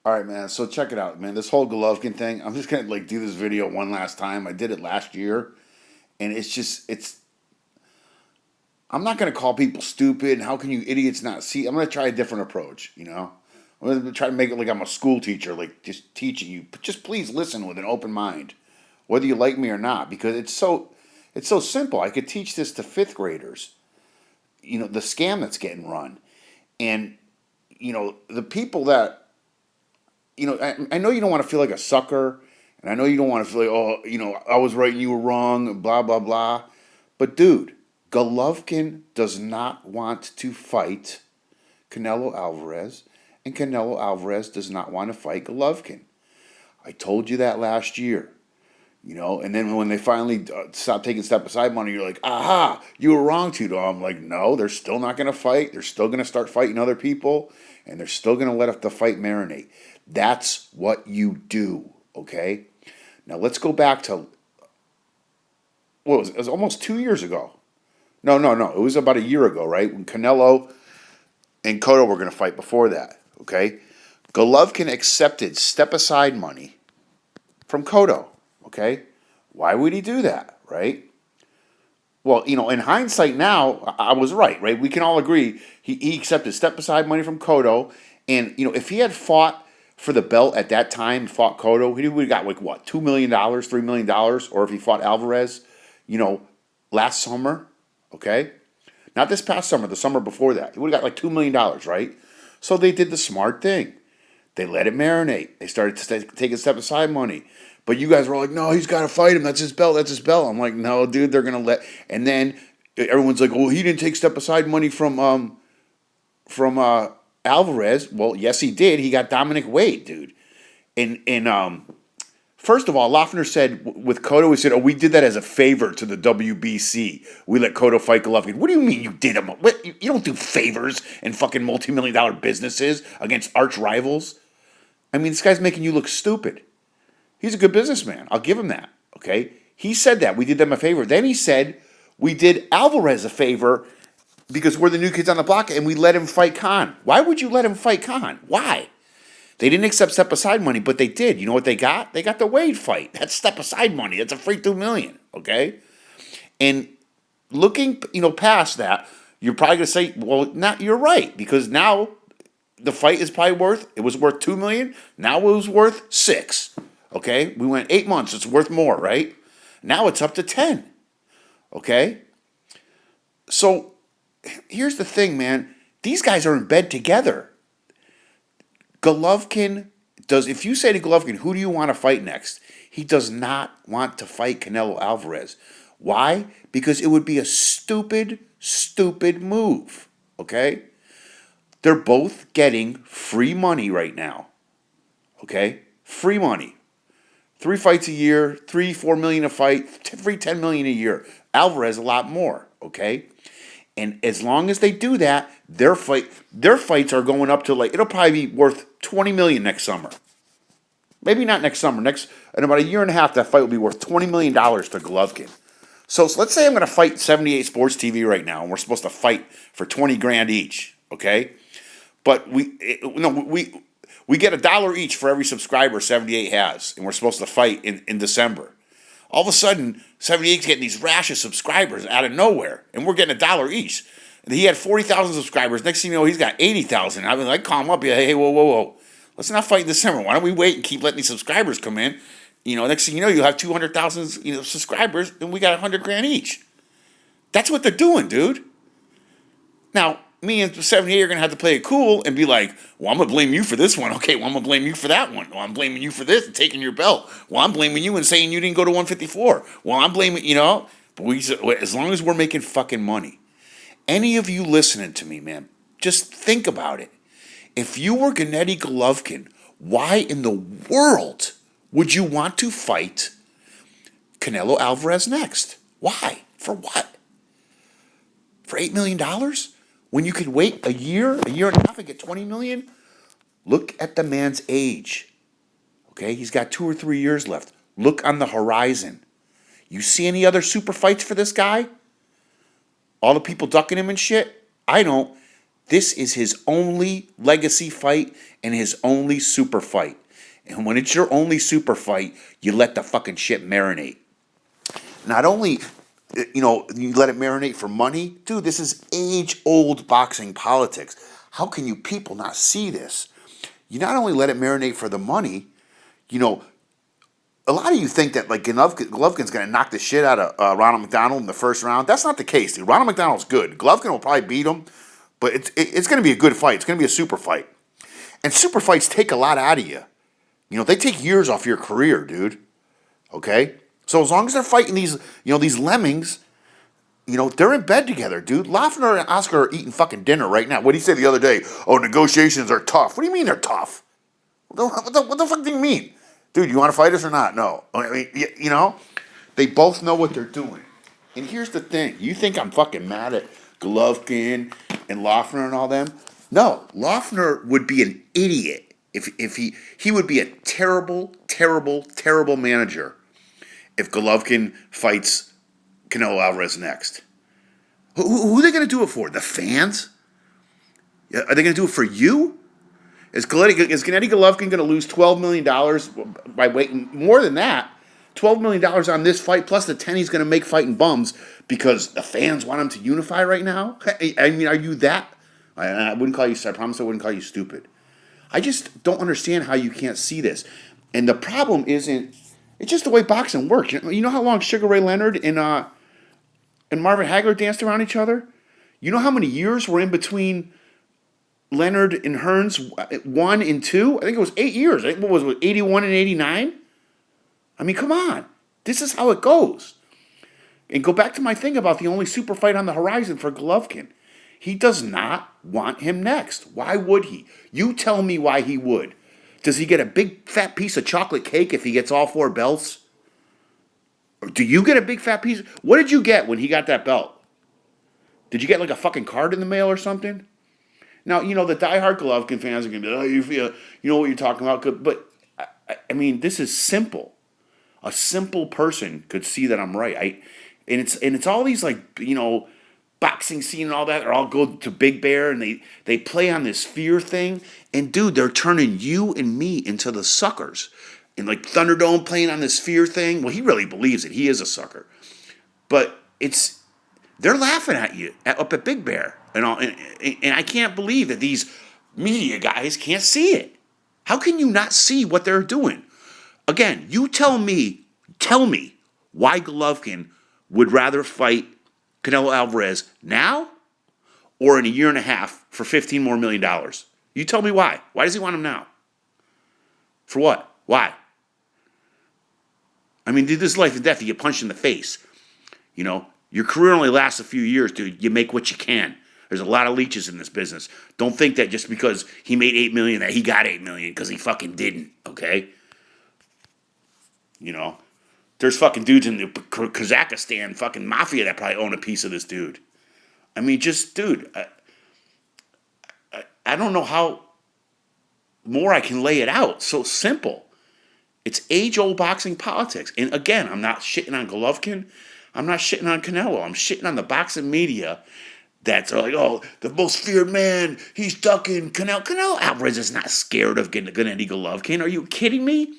All right, man. So check it out, man. This whole Golovkin thing. I'm just gonna like do this video one last time. I did it last year, and it's. I'm not gonna call people stupid. How can you idiots not see? I'm gonna try a different approach. I'm gonna try to make it like I'm a school teacher, like just teaching you. But just please listen with an open mind, whether you like me or not, because it's so simple. I could teach this to fifth graders. The scam that's getting run, and the people that I know you don't want to feel like a sucker, and I know you don't want to feel like, oh, I was right and you were wrong, blah, blah, blah. But, dude, Golovkin does not want to fight Canelo Alvarez, and Canelo Alvarez does not want to fight Golovkin. I told you that last year. And then when they finally stopped taking step aside money, you're like, aha, you were wrong, Tito. I'm like, no, they're still not going to fight. They're still going to start fighting other people, and they're still going to let the fight marinate. That's what you do, okay? Now let's go back to, what was it? It was almost 2 years ago. No, no, no. It was about a year ago, right? When Canelo and Cotto were going to fight before that, okay? Golovkin accepted step-aside money from Cotto. Okay? Why would he do that, right? Well, in hindsight now, I was right? We can all agree he accepted step aside money from Cotto. And, if he had fought for the belt at that time, fought Cotto, he would have got like what, $2 million, $3 million? Or if he fought Alvarez, last summer, okay? Not this past summer, the summer before that. He would have got like $2 million, right? So they did the smart thing. They let it marinate. They started taking step aside money. But you guys were like, no, he's got to fight him. That's his belt. That's his belt. I'm like, no, dude, they're going to let. And then everyone's like, well, he didn't take step aside money from Alvarez. Well, yes, he did. He got Dominic Wade, dude. And first of all, Loeffner said with Cotto, he said, oh, we did that as a favor to the WBC. We let Cotto fight Golovkin. What do you mean you did him? What? You don't do favors in fucking multi-million-dollar businesses against arch rivals. I mean, this guy's making you look stupid. He's a good businessman. I'll give him that. Okay? He said that. We did them a favor. Then he said we did Alvarez a favor because we're the new kids on the block and we let him fight Khan. Why would you let him fight Khan? Why? They didn't accept step aside money, but they did. You know what they got? They got the Wade fight. That's step aside money. That's a free $2 million. Okay? And looking, past that, you're probably gonna say, well, not you're right, because now the fight is probably it was worth $2 million. Now it was worth $6 million. Okay, we went 8 months. It's worth more, right? Now it's up to 10. Okay, so here's the thing, man. These guys are in bed together. Golovkin does. If you say to Golovkin, "Who do you want to fight next?" He does not want to fight Canelo Alvarez. Why? Because it would be a stupid, stupid move. Okay, they're both getting free money right now. Okay, free money. 3 fights a year, 4 million a fight, free 10 million a year. Alvarez a lot more, okay? And as long as they do that, their fights are going up to it'll probably be worth 20 million next summer. Maybe not next summer. In about a year and a half, that fight will be worth $20 million to Golovkin. So let's say I'm going to fight 78 Sports TV right now, and we're supposed to fight for 20 grand each, okay? But we get $1 each for every subscriber 78 has, and we're supposed to fight in December. All of a sudden, 78's getting these rash of subscribers out of nowhere, and we're getting $1 each. And he had 40,000 subscribers. Next thing you know, he's got 80,000. I mean, I call him up, hey, whoa, whoa, whoa. Let's not fight in December. Why don't we wait and keep letting these subscribers come in? Next thing you know, you'll have 200,000 subscribers, and we got 100 grand each. That's what they're doing, dude. Now, me and 78 are going to have to play it cool and be like, well, I'm going to blame you for this one. Okay, well, I'm going to blame you for that one. Well, I'm blaming you for this and taking your belt. Well, I'm blaming you and saying you didn't go to 154. Well, I'm blaming, but as long as we're making fucking money. Any of you listening to me, man, just think about it. If you were Gennady Golovkin, why in the world would you want to fight Canelo Alvarez next? Why? For what? For $8 million? When you could wait a year and a half and get 20 million? Look at the man's age. Okay, he's got 2 or 3 years left. Look on the horizon. You see any other super fights for this guy? All the people ducking him and shit? I don't. This is his only legacy fight and his only super fight. And when it's your only super fight, you let the fucking shit marinate. Not only, you let it marinate for money. Dude, this is age-old boxing politics. How can you people not see this? You not only let it marinate for the money, you know, a lot of you think that like Golovkin's going to knock the shit out of Ronald McDonald in the first round. That's not the case, dude. Ronald McDonald's good. Golovkin will probably beat him, but it's going to be a good fight. It's going to be a super fight. And super fights take a lot out of you. They take years off your career, dude. Okay? So as long as they're fighting these lemmings, they're in bed together, dude. Loeffler and Oscar are eating fucking dinner right now. What did he say the other day? Oh, negotiations are tough. What do you mean they're tough? What the fuck do you mean? Dude, you want to fight us or not? No. I mean, they both know what they're doing. And here's the thing. You think I'm fucking mad at Golovkin and Loeffler and all them? No. Loeffler would be an idiot if he would be a terrible, terrible, terrible manager if Golovkin fights Canelo Alvarez next. Who are they going to do it for? The fans? Are they going to do it for you? Is Gennady Golovkin going to lose $12 million by waiting? More than that, $12 million on this fight, plus the 10 he's going to make fighting bums because the fans want him to unify right now? I mean, are you that? I wouldn't call you, I promise I wouldn't call you stupid. I just don't understand how you can't see this. And the problem isn't, it's just the way boxing works. You know how long Sugar Ray Leonard and Marvin Hagler danced around each other? You know how many years were in between Leonard and Hearns 1 and 2? I think it was 8 years. I think what was it, 81 and 89? I mean, come on. This is how it goes. And go back to my thing about the only super fight on the horizon for Golovkin. He does not want him next. Why would he? You tell me why he would. Does he get a big fat piece of chocolate cake if he gets all 4 belts? Or do you get a big fat piece? What did you get when he got that belt? Did you get like a fucking card in the mail or something? Now, the diehard Golovkin fans are going to be like, oh, you know what you're talking about. But, I mean, this is simple. A simple person could see that I'm right. And it's all these, boxing scene and all that. They all go to Big Bear and they play on this fear thing. And, dude, they're turning you and me into the suckers. And, Thunderdome playing on this fear thing. Well, he really believes it. He is a sucker. But they're laughing at you up at Big Bear. And I can't believe that these media guys can't see it. How can you not see what they're doing? Again, you tell me why Golovkin would rather fight Canelo Alvarez now or in a year and a half for $15 more million. You tell me why. Why does he want him now? For what? Why? I mean, dude, this is life and death. You get punched in the face. Your career only lasts a few years, dude. You make what you can. There's a lot of leeches in this business. Don't think that just because he made $8 million that he got $8 million because he fucking didn't, okay? There's fucking dudes in the Kazakhstan fucking mafia that probably own a piece of this dude. I mean, dude, I don't know how more I can lay it out. So simple. It's age-old boxing politics. And again, I'm not shitting on Golovkin. I'm not shitting on Canelo. I'm shitting on the boxing media that's like, oh, the most feared man, he's ducking Canelo. Canelo Alvarez is not scared of Gennady Golovkin. Are you kidding me?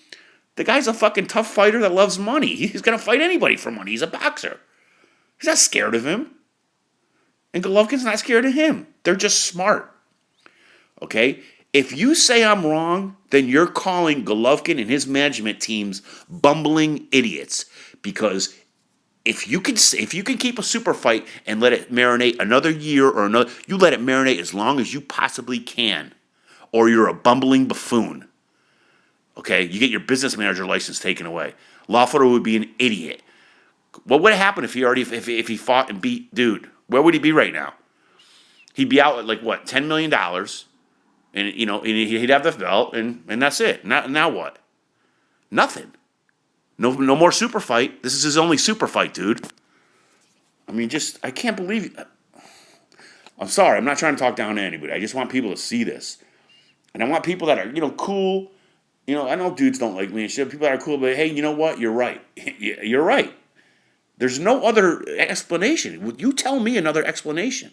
The guy's a fucking tough fighter that loves money. He's going to fight anybody for money. He's a boxer. He's not scared of him. And Golovkin's not scared of him. They're just smart. Okay? If you say I'm wrong, then you're calling Golovkin and his management teams bumbling idiots. Because if you can keep a super fight and let it marinate another year or another, you let it marinate as long as you possibly can, or you're a bumbling buffoon. Okay, you get your business manager license taken away. Loeffler would be an idiot. What would happen if he fought and beat dude? Where would he be right now? He'd be out at $10 million, and and he'd have the belt, and that's it. Now what? Nothing. No more super fight. This is his only super fight, dude. I mean, I can't believe it. I'm sorry. I'm not trying to talk down to anybody. I just want people to see this. And I want people that are, cool. I know dudes don't like me and shit. People that are cool, but hey, you know what? You're right. You're right. There's no other explanation. Would you tell me another explanation?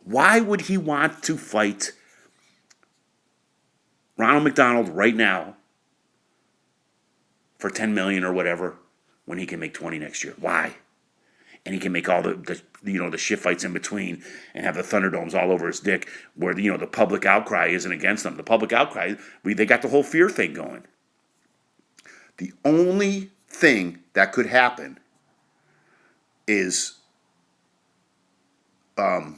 Why would he want to fight Ronald McDonald right now for 10 million or whatever when he can make 20 next year? Why? And he can make all the shit fights in between and have the Thunderdomes all over his dick where the public outcry isn't against them. The public outcry, they got the whole fear thing going. The only thing that could happen is Ronald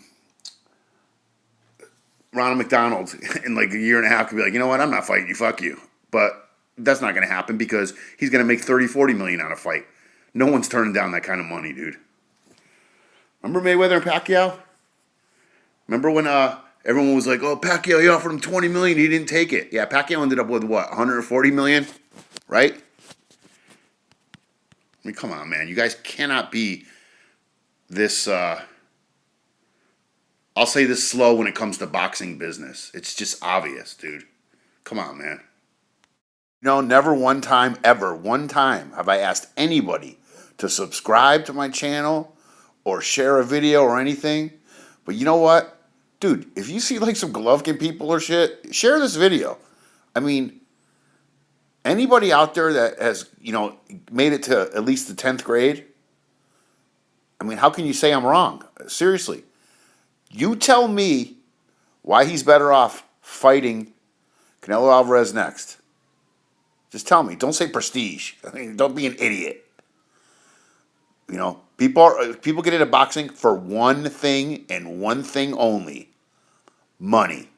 McDonald in like a year and a half could be like, you know what, I'm not fighting you, fuck you. But that's not going to happen because he's going to make 30, 40 million on a fight. No one's turning down that kind of money, dude. Remember Mayweather and Pacquiao? Remember when everyone was like, oh, Pacquiao, he offered him 20 million, he didn't take it. Yeah, Pacquiao ended up with what, 140 million? Right? I mean, come on, man. You guys cannot be this, I'll say this slow when it comes to boxing business. It's just obvious, dude. Come on, man. No, never one time, ever, one time have I asked anybody to subscribe to my channel or share a video or anything. But you know what? Dude, if you see like some Golovkin people or shit, share this video. I mean, anybody out there that has, made it to at least the 10th grade, I mean, how can you say I'm wrong? Seriously. You tell me why he's better off fighting Canelo Alvarez next. Just tell me. Don't say prestige. I mean, don't be an idiot. People get into boxing for one thing and one thing only: money.